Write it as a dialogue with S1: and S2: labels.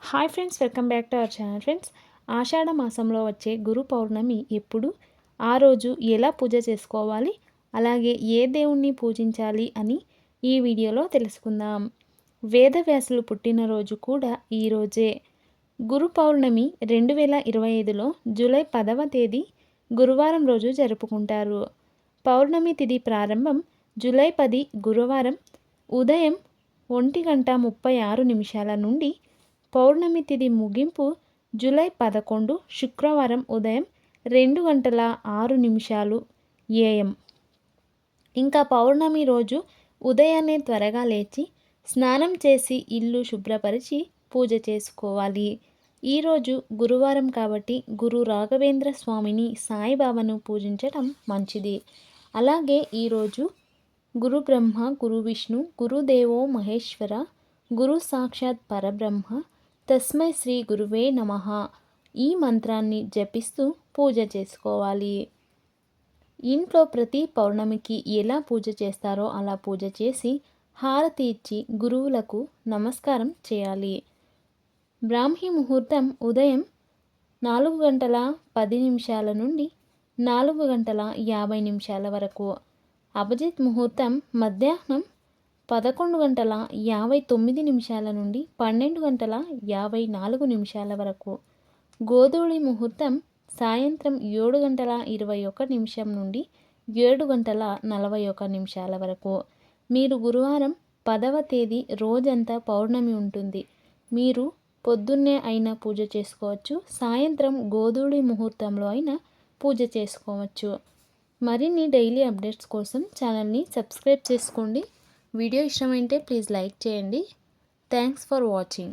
S1: Hi friends, welcome back to our channel. Friends, Ashadha మాసంలో వచ్చే గురు పౌర్ణమి ఎప్పుడు, ఆ రోజు ఎలా పూజ చేసుకోవాలి, అలాగే ఏ దేవుణ్ణి పూజించాలి అని ఈ వీడియోలో తెలుసుకుందాం. వేదవ్యాసులు పుట్టినరోజు కూడా ఈరోజే. గురు పౌర్ణమి 2025లో జూలై 10వ తేదీ గురువారం రోజు జరుపుకుంటారు. పౌర్ణమి తిథి ప్రారంభం జూలై 10 గురువారం ఉదయం 1:36 నుండి పౌర్ణమి తిథి ముగింపు జూలై 11 శుక్రవారం ఉదయం 2:06 AM. ఇంకా పౌర్ణమి రోజు ఉదయాన్నే త్వరగా లేచి స్నానం చేసి ఇల్లు శుభ్రపరిచి పూజ చేసుకోవాలి. ఈరోజు గురువారం కాబట్టి గురు రాఘవేంద్ర స్వామిని, సాయిబాబాను పూజించడం మంచిది. అలాగే ఈరోజు గురు బ్రహ్మ, గురు విష్ణు, గురుదేవో మహేశ్వర, గురు సాక్షాత్ పరబ్రహ్మ, తస్మై శ్రీ గురువే నమః ఈ మంత్రాన్ని జపిస్తూ పూజ చేసుకోవాలి. ఇంట్లో ప్రతి పౌర్ణమికి ఎలా పూజ చేస్తారో అలా పూజ చేసి హారతి ఇచ్చి గురువులకు నమస్కారం చేయాలి. బ్రాహ్మీ ముహూర్తం ఉదయం 4:10 నుండి 4:50 వరకు. అభిజిత్ ముహూర్తం మధ్యాహ్నం 11:59 నుండి 12:54 వరకు. గోధూళి ముహూర్తం సాయంత్రం 7:21 నుండి 7:41 వరకు. మీరు గురువారం 10వ తేదీ రోజంతా పౌర్ణమి ఉంటుంది. మీరు పొద్దున్నే అయినా పూజ చేసుకోవచ్చు, సాయంత్రం గోధూళి ముహూర్తంలో అయినా పూజ చేసుకోవచ్చు. మరిన్ని డైలీ అప్డేట్స్ కోసం ఛానల్ని సబ్స్క్రైబ్ చేసుకోండి. వీడియో ఇష్టమైతే ప్లీజ్ లైక్ చేయండి. Thanks for watching.